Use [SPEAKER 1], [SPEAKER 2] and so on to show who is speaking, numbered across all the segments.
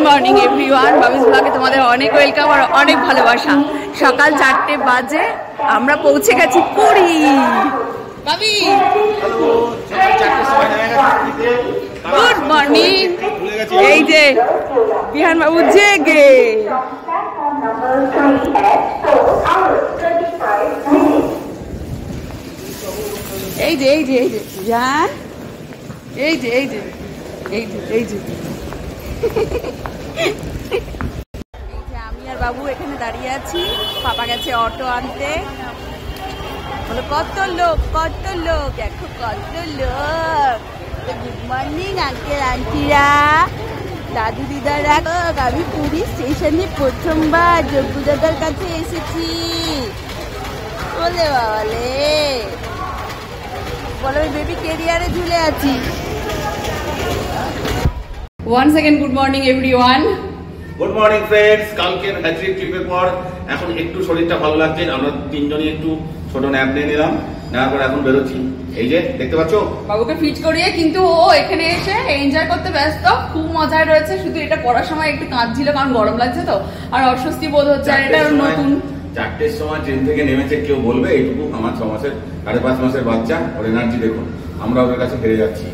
[SPEAKER 1] Morning everyone, বাবিস ব্লগে তোমাদের অনেক ওয়েলকাম আর অনেক ভালোবাসা। সকাল 4টে বাজে, আমরা পৌঁছে গেছি পুরী। বাবি গুড মর্নিং। এই যে বিহান বাবু জেগে, এই যে এই যে এই যে বিহান, এই যে এই যে এই যে এই যে আমি আর বাবু এখানে দাঁড়িয়ে আছি। পাপা গেছে অটো আনতে। বলো কত লোক দেখো কত লোক। গুড মর্নিং আঙ্কেল আন্টিরা, দাদু দিদারা। আমি পুরী স্টেশনে প্রথমবার জগ্গু দাদার কাছে এসেছি। বলে বাবালে, বলো বেবি ক্যারিয়ারে ঝুলে আছি। Once again, good morning everyone.
[SPEAKER 2] Good morning friends. কালকের হ্যাট্রিক ট্রিপের পর এখন একটু শরীরটা ভালো লাগছে। আমরা তিনজনই একটু ছোট ন্যাপ নিয়ে নিলাম, নেওয়ার পর এখন বেরোচ্ছি। এই যে দেখতে পাচ্ছ
[SPEAKER 1] বাবুকে ফিট করিয়ে, কিন্তু ও এখানে এসে এনজয় করতে ব্যস্ত। খুব মজায় রয়েছে, শুধু এটা পড়ার সময় একটু কাঁদছিল কারণ গরম লাগছে তো, আর অস্বস্তি বোধ হচ্ছে। আর এটা নতুন
[SPEAKER 2] 4টের সময় ট্রেন থেকে নেমেছে, কেউ বলবে এইটুকু? আমার 6 মাসের 5.5 মাসের বাচ্চা, ওর এনার্জি দেখুন। আমরা ওদের কাছে ফিরে যাচ্ছি।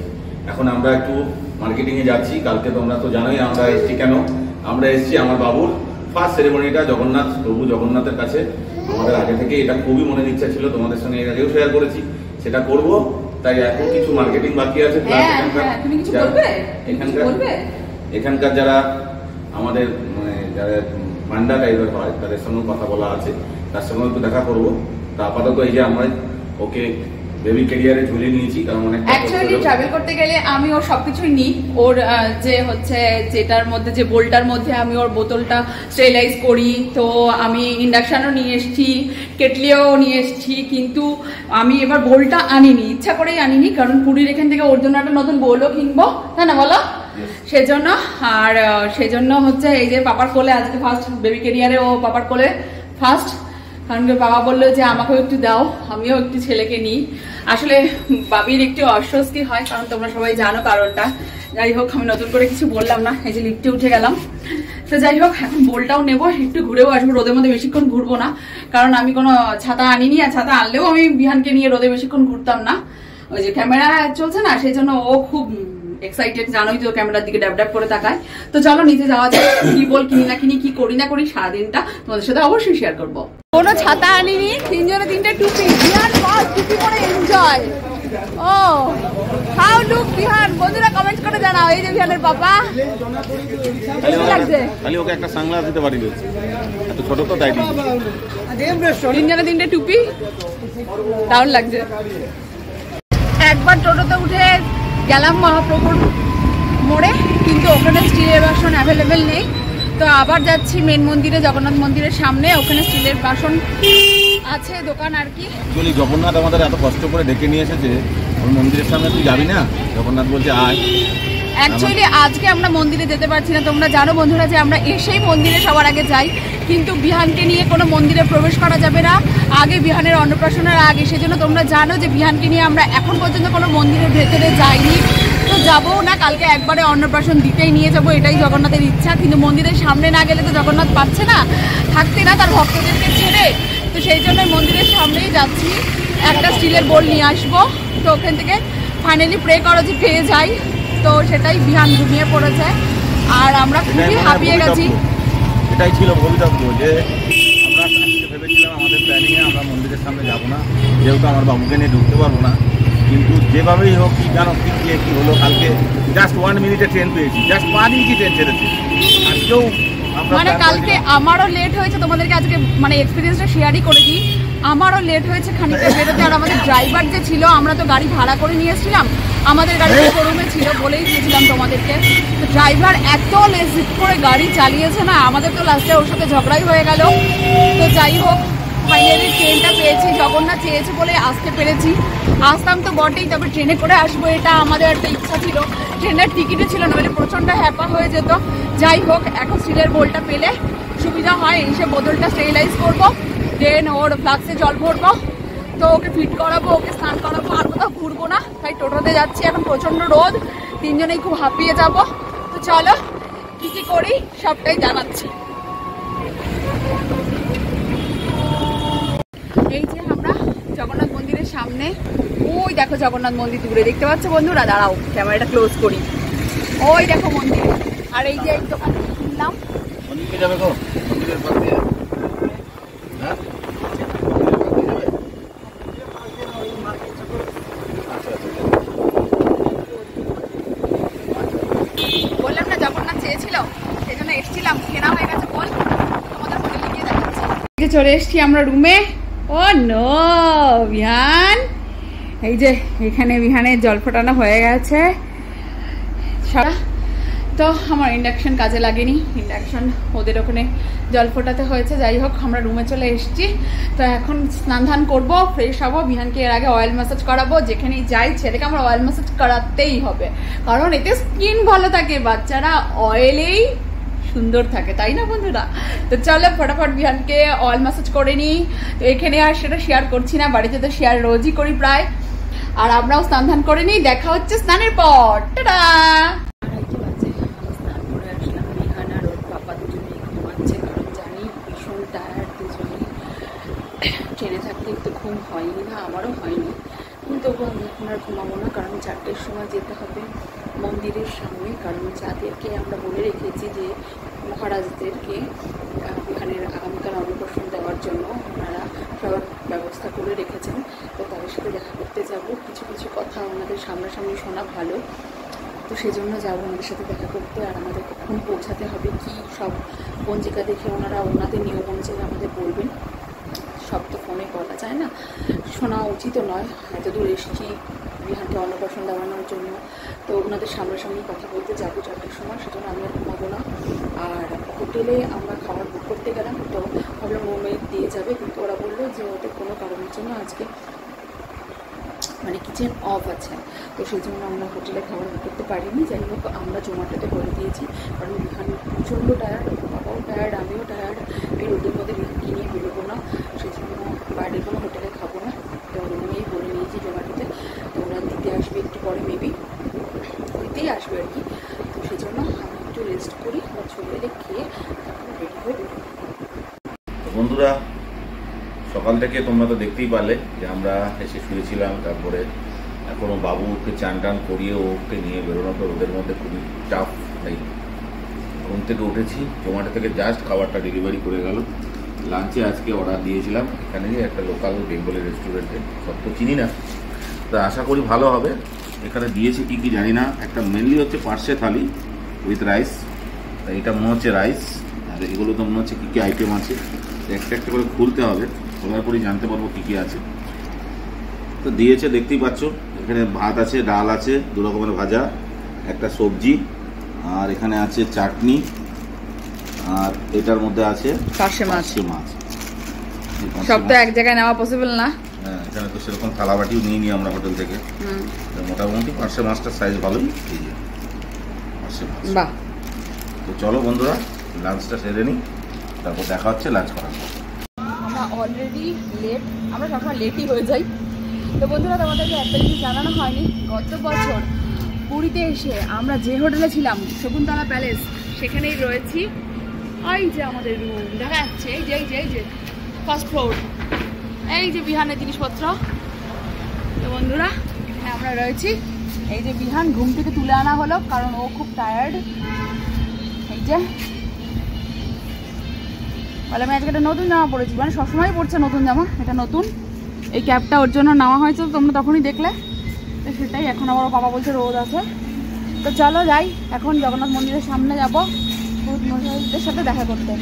[SPEAKER 2] এখন আমরা একটু মার্কেটিং এ যাচ্ছি। কালকে তোমরা তো জানোই আমরা এসছি কেন। আমরা এসছি আমার বাবুর ফার্স্ট সেরেমনিটা জগন্নাথ প্রভু জগন্নাথের কাছে। আমাদের আগে থেকে এটা খুবই মনের ইচ্ছা ছিল, তোমাদের সঙ্গে এর আগেও শেয়ার করেছি, সেটা করব। তাই এখন কিছু মার্কেটিং বাকি আছে। এখানকার যারা আমাদের মানে যারা মান্ডা টাইপের হয় তাদের সঙ্গে কথা বলা আছে, তার সঙ্গে একটু দেখা করবো। তা আপাতত এই যে আমরা ওকে বেবি ক্যারিয়ারে ঝুলিয়ে নিয়েছি, কারণ
[SPEAKER 1] অ্যাকচুয়ালি ট্রাভেল করতে গেলে আমি ওর সবকিছুই নিই। ওর যে হচ্ছে যেটার মধ্যে, যে বোলটার মধ্যে আমি ওর বোতলটা স্টেরিলাইজ করি, তো আমি ইন্ডাকশানও নিয়ে এসেছি, কেটলিও নিয়ে এসেছি। কিন্তু আমি এবার বোলটা আনিনি, ইচ্ছা করেই আনিনি, কারণ পুরীর এখান থেকে ওর জন্য একটা নতুন বোলও কিনবো, তাই না বলো? সেজন্য। আর সেজন্য হচ্ছে এই যে পাপার কোলে আজকে ফার্স্ট বেবি ক্যারিয়ারে ও পাপার কোলে ফার্স্ট। কারণ বাবা বললো যে আমাকেও একটু দাও, আমিও একটু ছেলেকে নিই। আসলে বাবির একটু অস্বস্তি হয়, কারণ তোমরা সবাই জানো কারণটা। যাই হোক, আমি নতুন করে কিছু বললাম না। এই যে লিফটে উঠে গেলাম। তো যাই হোক, এখন বোলটাও নেবো, একটু ঘুরেও আসবো। রোদের মধ্যে বেশিক্ষণ ঘুরবো না, কারণ আমি কোনো ছাতা আনিনি। আর ছাতা আনলেও আমি বিহানকে নিয়ে রোদে বেশিক্ষণ ঘুরতাম না। ওই যে ক্যামেরা চলছে না, সেই জন্য ও খুব এক্সাইটেড, জানোই তো, ক্যামেরার দিকে ড্যাব ড্যাব করে তাকায়। তো চলো নিচে যাওয়া যায়। কি বল কিনি না কিনি, কি করি না করি, সারাদিনটা তোমাদের সাথে অবশ্যই শেয়ার করবো। কোনো ছাতা আনিনি, তিনজনে 3টে টুপি। বিহান বল টুপি পরে এনজয়। ও হাউ লুক বিহান, বন্ধুরা কমেন্ট করে জানাও। এই যে বিহানের পাপা, কেমন লাগছে?
[SPEAKER 2] খালি ওকে একটা সানগ্লাস দিতে পারি, এত ছোট তো, তাই
[SPEAKER 1] তিনজনে 3টে টুপি, দারুণ লাগছে। একবার টোটোতে উঠে গেলাম মহাপ্রভুর মোড়ে, কিন্তু ওখানে স্টিলের বাসন অ্যাভেলেবেল নেই। তো আবার যাচ্ছি মেন মন্দিরে, জগন্নাথ মন্দিরের সামনে, ওখানে স্টিলের বাসন আছে দোকান আর কি।
[SPEAKER 2] জগন্নাথ আমাদের এত কষ্ট করে ডেকে নিয়ে এসেছে, ওই মন্দিরের সামনে তুই যাবি না? জগন্নাথ বলছে আয়।
[SPEAKER 1] অ্যাকচুয়ালি আজকে আমরা মন্দিরে যেতে পারছি না। তোমরা জানো বন্ধুরা যে আমরা এসেই মন্দিরে সবার আগে যাই, কিন্তু বিহানকে নিয়ে কোনো মন্দিরে প্রবেশ করা যাবে না আগে, বিহানের অন্নপ্রাশনের আগে। সেজন্য তোমরা জানো যে বিহানকে নিয়ে আমরা এখন পর্যন্ত কোনো মন্দিরের ভেতরে যাইনি, তো যাবো না। কালকে একবারে অন্নপ্রাশন দিতেই নিয়ে যাবো, এটাই জগন্নাথের ইচ্ছা। কিন্তু মন্দিরের সামনে না গেলে তো জগন্নাথ পাচ্ছে না, থাকতে না তার ভক্তদেরকে ছেড়ে। তো সেই জন্য মন্দিরের সামনেই যাচ্ছি, একটা স্টিলের বোল নিয়ে আসবো। তো ওখান থেকে ফাইনালি প্রে করো যে পেয়ে যাই। তো সেটাই, বিহান ঘুমিয়ে পড়েছে আর আমরা খুবই হাঁপিয়ে গেছি।
[SPEAKER 2] এটাই ছিল ভবিতব্য, যে আমরা ভেবেছিলাম আমাদের প্ল্যানিংয়ে আমরা মন্দিরের সামনে যাবো না, যেহেতু আমার বাবুকে নিয়ে ঢুকতে পারবো না। কিন্তু যেভাবেই হোক, কি জানো কি হলো, কালকে জাস্ট 1 মিনিটে ট্রেন পেয়েছি, জাস্ট 5 ইঞ্চি ট্রেন ছেড়েছে। আজকেও
[SPEAKER 1] মানে কালকে আমারও লেট হয়েছে, তোমাদেরকে আজকে মানে এক্সপিরিয়েন্সটা শেয়ারই করে দিই। আমারও লেট হয়েছে খানিকটা বেরোতে। আর আমাদের ড্রাইভার যে ছিল, আমরা তো গাড়ি ভাড়া করে নিয়ে এসেছিলাম, আমাদের গাড়ি শোরুমে ছিল বলেই দিয়েছিলাম তোমাদেরকে। তো ড্রাইভার এত লেজিট করে গাড়ি চালিয়েছে না, আমাদের তো লাস্টে ওর সাথে ঝগড়াই হয়ে গেল। তো যাই হোক, ফাইনালি ট্রেনটা পেয়েছি, জগন্নাথ চেয়েছে বলে আসতে পেরেছি। আসতাম তো বটেই, তবে ট্রেনে করে আসবো এটা আমাদের একটা ইচ্ছা ছিল। ট্রেনের টিকিটও ছিল না, মানে প্রচণ্ড হ্যাপা হয়ে যেত। যাই হোক, এখন স্টিলের বোলটা পেলে সুবিধা হয়। এসে বোতলটা স্টেরিলাইজ করবো, দেন ওর ফ্লাক্সে জল ভরবো, তো ওকে ফিট করাবো, ওকে স্নান করাবো। আর কোথাও ঘুরবো না, তাই টোটোতে যাচ্ছি। এখন প্রচণ্ড রোদ, তিনজনেই খুব হাঁপিয়ে যাবো। তো চলো কি কি করি সবটাই জানাচ্ছি। এই যে আমরা জগন্নাথ মন্দিরের সামনে, ওই দেখো জগন্নাথ মন্দির দূরে দেখতে পাচ্ছ বন্ধুরা, দাঁড়াও ক্যামেরাটা ক্লোজ করি, ওই দেখো মন্দির। আর এই যে এই দোকান কিনলাম, বললাম না জগন্নাথ চেয়েছিল সেই জন্য এসেছিলাম, কেনা হয়ে গেছে বল, তোমাদের হোটেলে গিয়ে দেখাচ্ছি। চলে এসছি আমরা রুমে। ও নো বিহান, এই যে এখানে বিহানের জল ফোটানো হয়ে গেছে। তো আমার ইন্ডাকশন কাজে লাগেনি, ইন্ডাকশন ওদের ওখানে জল ফোটাতে হয়েছে। যাই হোক আমরা রুমে চলে এসেছি। তো এখন স্নান ধান করবো, ফ্রেশ হবো, বিহানকে এর আগে অয়েল ম্যাসাজ করাবো। যেখানেই যাই ছেলেকে আমরা অয়েল ম্যাসাজ করাতেই হবে, কারণ এতে স্কিন ভালো থাকে, বাচ্চারা অয়েলেই সুন্দর থাকে, তাই না বন্ধুরা? তো চলো ফটাফট বিহানকে অয়েল ম্যাসাজ করে নিই। তো এখানে আর সেটা শেয়ার করছি না, বাড়িতে তো শেয়ার রোজই করি প্রায়। আর আমরাও স্নান ধান করে নিই, দেখা হচ্ছে স্নানের পর। টাটা। স্নান করে আসলাম, বিহান আর ওর পাপা দুজনে ঘুমাচ্ছে, কারণ জানি ভীষণ টায়ার্ড দুজনে। ট্রেনে থাকলে একটু ঘুম হয়নি না, আমারও হয়নি, তবু আমি এখন আর ঘুমাবো না, কারণ 4টের সময় যেতে হবে মন্দিরের সামনে। কারণ যাদেরকে আমরা বলে রেখেছি যে মহারাজদেরকে এখানের আগামীকাল অন্নপ্রাশন দেওয়ার জন্য ওনারা সব ব্যবস্থা করে রেখেছেন, তো তাদের সাথে দেখা করতে যাব। কিছু কিছু কথা ওনাদের সামনাসামনি শোনা ভালো, তো সেই জন্য যাবো ওনাদের সাথে দেখা করতে। আর আমাদের কখন পৌঁছাতে হবে, কি সব পঞ্জিকা দেখে ওনারা ওনাদের নিয়ম অনুযায়ী আমাদের বলবেন, সব তো ফোনে বলা যায় না, শোনা উচিতও নয়। এত দূর এসেছি বিহানকে অন্নপ্রাশন দেওয়ানোর জন্য, তো ওনাদের সামনাসামনি কথা বলতে যাবো 4টের সময়, সেজন্য আমি আর ঘুমাবো না। আর হোটেলে আমরা খাবার বুক করতে গেলাম, তো ভাবলাম রুমে দিয়ে যাবে, কিন্তু ওরা বললো যে ওদের কোনো কারণের জন্য আজকে মানে কিচেন অফ আছে, তো সেই জন্য আমরা হোটেলে খাবার বুক করতে পারিনি। যাই হোক আমরা জোম্যাটোতে করে দিয়েছি, কারণ বিহান প্রচণ্ড টায়ার্ড, বাবাও টায়ার্ড, আমিও টায়ার্ড, এই রোদের মধ্যে বিহানকে নিয়ে বেরোবো না, সেই জন্য বাইরে কোনো হোটেলে খাবো না। তো রুমেই বলে নিয়েছি জোম্যাটোতে, তো ওরা দিতে আসবে একটু পরে, মেবি দিতেই আসবে আর কি। তো সেই জন্য আমি একটু রেস্ট করি, বা চলে এলে খেয়ে তারপরে রেডি হয়ে বেরোবো।
[SPEAKER 2] বন্ধুরা সকাল থেকে তোমরা তো দেখতেই পারলে যে আমরা এসে শুয়েছিলাম, তারপরে এখনো বাবুকে চান টান করিয়ে ওকে নিয়ে বেরোনো তো ওদের মধ্যে খুবই টাফ। তাই ঘুম থেকে উঠেছি, জোম্যাটো থেকে জাস্ট খাবারটা ডেলিভারি করে গেল। লাঞ্চে আজকে অর্ডার দিয়েছিলাম এখানে একটা লোকাল বেঙ্গলি রেস্টুরেন্টে, সব তো চিনি না, তো আশা করি ভালো হবে। এখানে দিয়েছে কি কি জানি না, একটা মেনলি হচ্ছে পার্সে থালি উইথ রাইস, এটা মনে হচ্ছে রাইস, আর এগুলো তো মনে হচ্ছে কী কী আইটেম আছে, একটা একটা করে খুলতে হবে, খোলার পরেই জানতে পারবো কী কী আছে। তো দিয়েছে দেখতেই পাচ্ছ, এখানে ভাত আছে, ডাল আছে, 2 রকমের ভাজা, একটা সবজি, আর এখানে আছে চাটনি, আর এটার মধ্যে আছে পার্শে মাছ।
[SPEAKER 1] সব তো এক জায়গায় নেওয়া পসিবল না,
[SPEAKER 2] হ্যাঁ এখানে তো সেরকম থালাবাটিও নিয়ে নিই আমরা হোটেল থেকে। মোটামুটি পার্শে মাছটার সাইজ ভালোই, এই যে পার্শে মাছ। বাহ, তো চলো বন্ধুরা লাঞ্চটা সেরে নিই, তারপর দেখা হচ্ছে লাঞ্চ করার পর।
[SPEAKER 1] আমরা অলরেডি লেট, আমরা সবসময় লেটই হয়ে যাই। তো বন্ধুরা তোমাদেরকে একটা জিনিস জানানো হয়নি, গত বছর পুরীতে এসে আমরা যে হোটেলে ছিলাম শকুন্তলা প্যালেস, সেখানেই রয়েছি। এই যে আমাদের রুম দেখা যাচ্ছে, এই যে এই যে এই যে ফার্স্ট ফ্লোর, এই যে বিহানের জিনিসপত্র। তো বন্ধুরা এখানে আমরা রয়েছি, এই যে বিহান ঘুম থেকে তুলে আনা হলো, কারণ ও খুব টায়ার্ড। এই যে বলে আমি আজকে একটা নতুন জামা পরেছি, মানে সবসময় পরছে নতুন জামা, এটা নতুন। এই ক্যাবটা ওর জন্য নেওয়া হয়েছে, তোমরা তখনই দেখলে, তো সেটাই। এখন আমার বাবা বলছে রোদ আছে, তো চলো যাই, এখন জগন্নাথ মন্দিরের সামনে যাবো মহারাজদের সাথে দেখা করতে।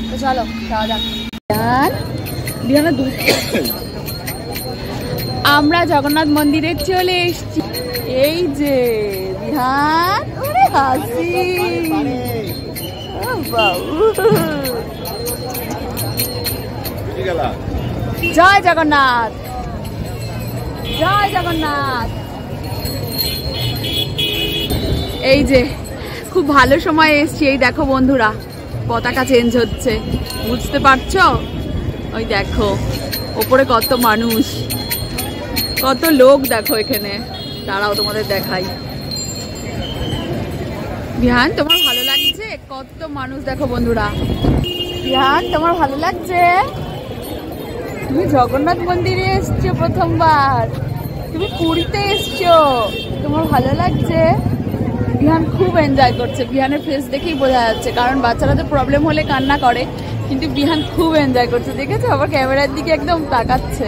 [SPEAKER 1] তো চলো যাওয়া যাক। বিহানের দুধ আমরা জগন্নাথ মন্দিরে চলে এসেছি। এই যে বিহান, ওরে হাসি, জয় জগন্নাথ, জয় জগন্নাথ। এই যে খুব ভালো সময় এসছি। এই দেখো বন্ধুরা পতাকা চেঞ্জ হচ্ছে, বুঝতে পারছো? ওই দেখো ওপরে কত মানুষ, কত লোক দেখো এখানে। দাঁড়াও তোমাদের দেখাই। বিহান তোমার ভালো লাগছে? কত মানুষ দেখো বন্ধুরা। বিহান তোমার ভালো লাগছে? তুমি জগন্নাথ মন্দিরে এসছো প্রথমবার, তুমি পুরীতে এসছো, তোমার ভালো লাগছে? বিহান খুব এনজয় করছে, বিহানের ফেস দেখেই বোঝা যাচ্ছে, কারণ বাচ্চারা তো প্রবলেম হলে কান্না করে, কিন্তু বিহান খুব এনজয় করছে। দেখেছো আবার ক্যামেরার দিকে একদম তাকাচ্ছে।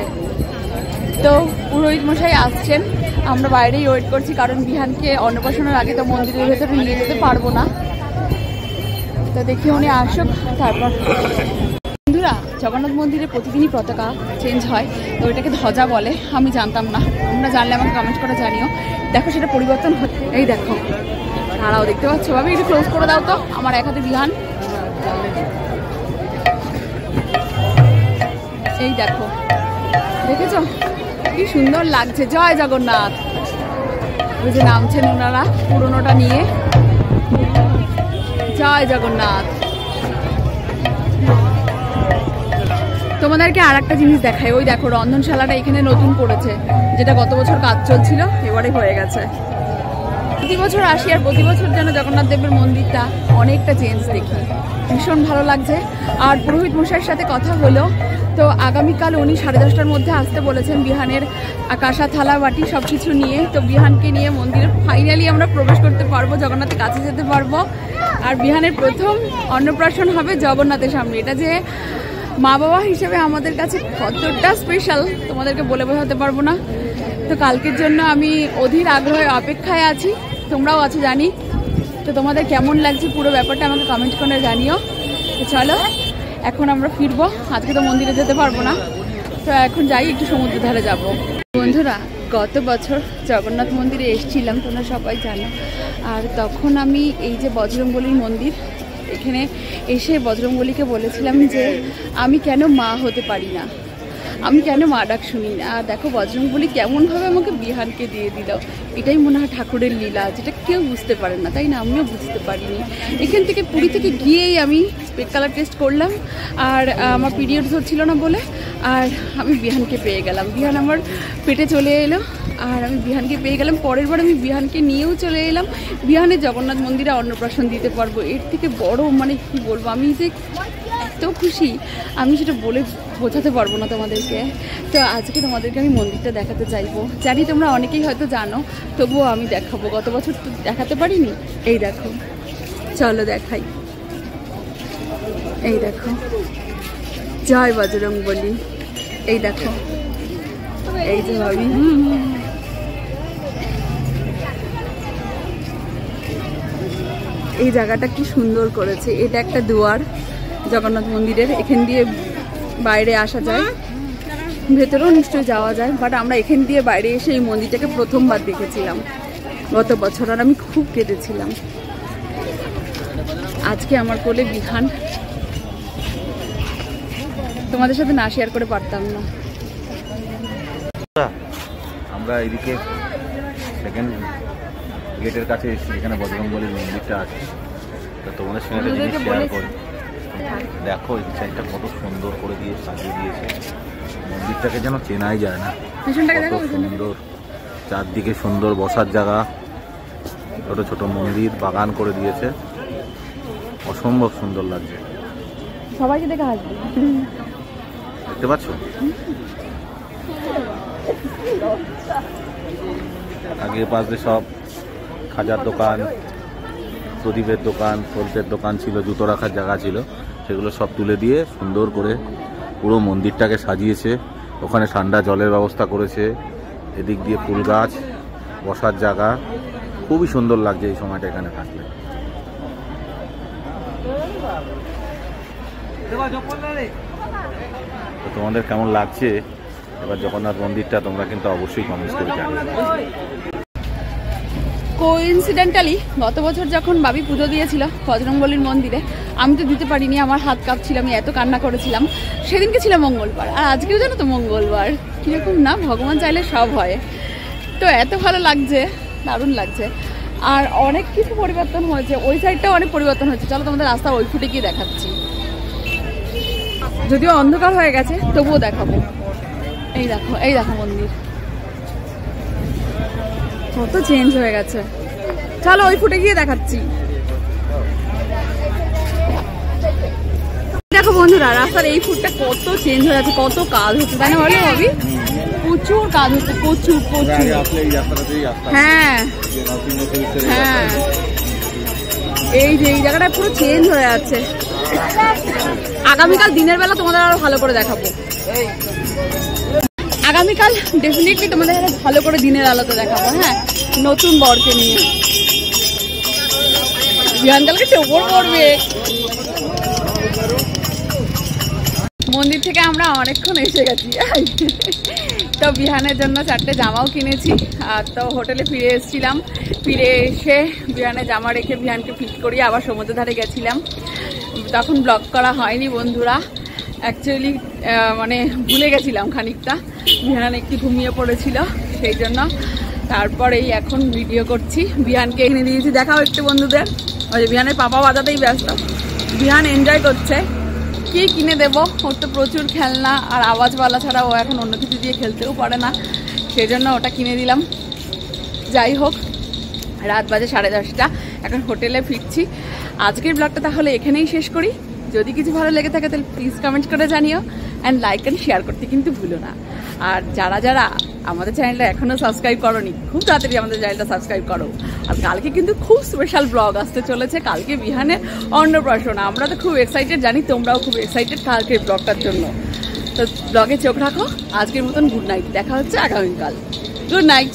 [SPEAKER 1] তো পুরোহিত মশাই আসছেন, আমরা বাইরেই ওয়েট করছি, কারণ বিহানকে অন্নপ্রাশনের আগে তো মন্দিরের ভেতরে নিয়ে যেতে পারবো না। তো দেখি উনি আসুক তারপর। বন্ধুরা, জগন্নাথ মন্দিরে প্রতিদিনই পতাকা চেঞ্জ হয়, তো ওইটাকে ধ্বজা বলে, আমি জানতাম না, তোমরা জানলে আমাকে কমেন্ট করে জানিও। দেখো সেটা পরিবর্তন হচ্ছে, এই দেখো তারাও দেখতে পাচ্ছ। ভাবি একটু ক্লোজ করে দাও তো, আমার এক হাতে বিহান। এই দেখো, দেখেছো কি সুন্দর লাগছে। জয় জগন্নাথ। ওই যে নামছেন ওনারা পুরোনোটা নিয়ে, জয় জগন্নাথ। তোমাদেরকে আর একটা জিনিস দেখাই, ওই দেখো রন্ধনশালাটা এখানে নতুন করেছে, যেটা গত বছর কাজ চলছিল, এবারে হয়ে গেছে। প্রতি বছর আসি আর প্রতি বছর যেন জগন্নাথ দেবের মন্দিরটা অনেকটা চেঞ্জ দেখি, ভীষণ ভালো লাগছে। আর পুরোহিত মশাইয়ের সাথে কথা হলো, তো আগামীকাল উনি 10:30টার মধ্যে আসতে বলেছেন, বিহানের কাঁসা থালা বাটি সব কিছু নিয়ে। তো বিহানকে নিয়ে মন্দিরে ফাইনালি আমরা প্রবেশ করতে পারবো, জগন্নাথের কাছে যেতে পারবো। আর বিহানের প্রথম অন্নপ্রাশন হবে জগন্নাথের সামনে। এটা যে মা বাবা হিসেবে আমাদের কাছে কতটা স্পেশাল তোমাদেরকে বলে বোঝাতে পারবো না। তো কালকের জন্য আমি অধীর আগ্রহে অপেক্ষায় আছি, তোমরাও আছো জানি। তো তোমাদের কেমন লাগছে পুরো ব্যাপারটা আমাকে কমেন্ট করে জানিও। তো চলো এখন আমরা ফিরবো, আজকে তো মন্দিরে যেতে পারবো না, তো এখন যাই একটু সমুদ্র ধারে যাব। বন্ধুরা, গত বছর জগন্নাথ মন্দিরে এসেছিলাম, তোমরা সবাই জানো। আর তখন আমি এই যে বজরংবলীর মন্দির, এখানে এসে বজরংবলীকে বলেছিলাম যে আমি কেন মা হতে পারি না, আমি কেন মা ডাক শুনি না। আর দেখো বজরংবলী কেমনভাবে আমাকে বিহানকে দিয়ে দিল। এটাই মনে হয় ঠাকুরের লীলা, যেটা কেউ বুঝতে পারে না, তাই না? আমিও বুঝতে পারিনি। এখান থেকে পুরী থেকে গিয়েই আমি স্পেক কালার টেস্ট করলাম, আর আমার পিরিয়ডস হচ্ছিল না বলে, আর আমি বিহানকে পেয়ে গেলাম। বিহান আমার পেটে চলে এলো, আর আমি বিহানকে পেয়ে গেলাম। পরের বার আমি বিহানকে নিয়েও চলে এলাম, বিহানের জগন্নাথ মন্দিরে অন্নপ্রাশন দিতে পারবো। এর থেকে বড় মানে কি বলবো, আমি যে এত খুশি আমি সেটা বলে বোঝাতে পারবো না তোমাদেরকে। তো আজকে তোমাদেরকে আমি মন্দিরটা দেখাতে চাইবো, জানি তোমরা অনেকেই হয়তো জানো, তবুও আমি দেখাবো। গত বছর তো দেখাতে পারিনি। এই দেখো, চলো দেখাই। এই দেখো, জয় বজরংবলী। এই দেখো, এই যে ভাবি, এই জায়গাটা কি সুন্দর করেছে। এটা একটা দুয়ার জগন্নাথ মন্দিরের, এখান দিয়ে বাইরে আসা যায়, ভেতরেও নিশ্চয়ই যাওয়া যায়, বাট আমরা এখান দিয়ে বাইরে এসে এই মন্দিরটাকে প্রথমবার দেখেছিলাম গত বছর, আর আমি খুব কেঁদেছিলাম। আজকে আমার কোলে বিহান, তোমাদের সাথে না শেয়ার করে পারতাম না।
[SPEAKER 2] আমরা এদিকে সেকেন্ড গেটের কাছে এসেছি, যেখানে বজরংবলীর মন্দিরটা আছে। তো তোমাদের সঙ্গে একটা জিনিস শেয়ার করি। দেখো এই সাইডটা কত সুন্দর করে দিয়ে সাজিয়ে দিয়েছে, মন্দিরটাকে যেন চেনাই যায় না, কত সুন্দর। চারদিকে সুন্দর বসার জায়গা, ছোট ছোট মন্দির, বাগান করে দিয়েছে, অসম্ভব সুন্দর লাগছে।
[SPEAKER 1] সবাইকে দেখে হাসবে,
[SPEAKER 2] দেখতে পাচ্ছ? আগে পাশে সব খাজার দোকান, প্রদীপের দোকান, সলতের দোকান ছিল, জুতো রাখার জায়গা ছিল, সেগুলো সব তুলে দিয়ে সুন্দর করে পুরো মন্দিরটাকে সাজিয়েছে। ওখানে ঠান্ডা জলের ব্যবস্থা করেছে, এদিক দিয়ে ফুল গাছ, বসার জায়গা, খুবই সুন্দর লাগছে এই সময়টা এখানে থাকলে। তো তোমাদের কেমন লাগছে এবার জগন্নাথ মন্দিরটা, তোমরা কিন্তু অবশ্যই কমেন্টস করে জানিও।
[SPEAKER 1] কোইন্সিডেন্টালি গত বছর যখন বাবি পুজো দিয়েছিল বজরংবলীর মন্দিরে, আমি তো দিতে পারিনি, আমার হাত কাঁপছিল, আমি এত কান্না করেছিলাম। সেদিনকে ছিল মঙ্গলবার, আর আজকেও জানো তো মঙ্গলবার, কীরকম না, ভগবান চাইলে সব হয়। তো এত ভালো লাগছে, দারুণ লাগছে। আর অনেক কিছু পরিবর্তন হয়েছে, ওই সাইডটাও অনেক পরিবর্তন হয়েছে। চলো তোমাদের রাস্তা ওই ফুটে গিয়ে দেখাচ্ছি, যদিও অন্ধকার হয়ে গেছে তবুও দেখাবো। এই দেখো, এই দেখো মন্দির কত চেঞ্জ হয়ে গেছে। চলো ওই ফুটে গিয়ে দেখাচ্ছি। দেখো বন্ধুরা, রাস্তার এই ফুটটা কত চেঞ্জ হয়ে যাচ্ছে, কত কাজ হচ্ছে, তাই না বলো ভাবি? প্রচুর কাজ হচ্ছে, প্রচুর প্রচুর। হ্যাঁ হ্যাঁ, এই যে এই জায়গাটা পুরো চেঞ্জ হয়ে যাচ্ছে। আগামীকাল দিনের বেলা তোমাদের আরো ভালো করে দেখাবো। আগামীকাল ডেফিনেটলি তোমাদের ভালো করে দিনের আলোতে দেখাবো। হ্যাঁ, নতুন বরকে নিয়ে। বিহানকালকে টোপর পড়বে। মন্দির থেকে আমরা অনেকক্ষণ এসে গেছি। তো বিহানের জন্য 4টে জামাও কিনেছি। তো হোটেলে ফিরে এসেছিলাম, ফিরে এসে বিহানের জামা রেখে বিহানকে ফিট করিয়ে আবার সমুদ্র ধারে গেছিলাম। তখন ব্লগ করা হয়নি বন্ধুরা, অ্যাকচুয়ালি মানে ভুলে গেছিলাম খানিকটা। বিহান একটু ঘুমিয়ে পড়েছিল সেই জন্য। তারপরেই এখন ভিডিও করছি। বিহানকে এনে দিয়েছি, দেখাও একটু বন্ধুদের। ওই যে বিহানের পাপা বাজাতেই ব্যস্ত। বিহান এনজয় করছে। কি কিনে দেবো, ওর তো প্রচুর খেলনা আর আওয়াজওয়ালা ছাড়া ও এখন অন্য কিছু দিয়ে খেলতেও পারে না, সেই জন্য ওটা কিনে দিলাম। যাই হোক, রাত বাজে 10:30, এখন হোটেলে ফিরছি। আজকের ব্লগটা তাহলে এখানেই শেষ করি। যদি কিছু ভালো লেগে থাকে তাহলে প্লিজ কমেন্ট করে জানিও, অ্যান্ড লাইক অ্যান্ড শেয়ার করতে কিন্তু ভুলো না। আর যারা যারা আমাদের চ্যানেলটা এখনও সাবস্ক্রাইব করোনি, খুব তাড়াতাড়ি আমাদের চ্যানেলটা সাবস্ক্রাইব করো। আর কালকে কিন্তু খুব স্পেশাল ব্লগ আসতে চলেছে। কালকে বিহানের অন্নপ্রাশন। আমরা তো খুব এক্সাইটেড, জানি তোমরাও খুব এক্সাইটেড কালকের ব্লগটার জন্য। তো ব্লগে চোখ রাখো। আজকের মতন গুড নাইট, দেখা হচ্ছে আগামীকাল। Good night.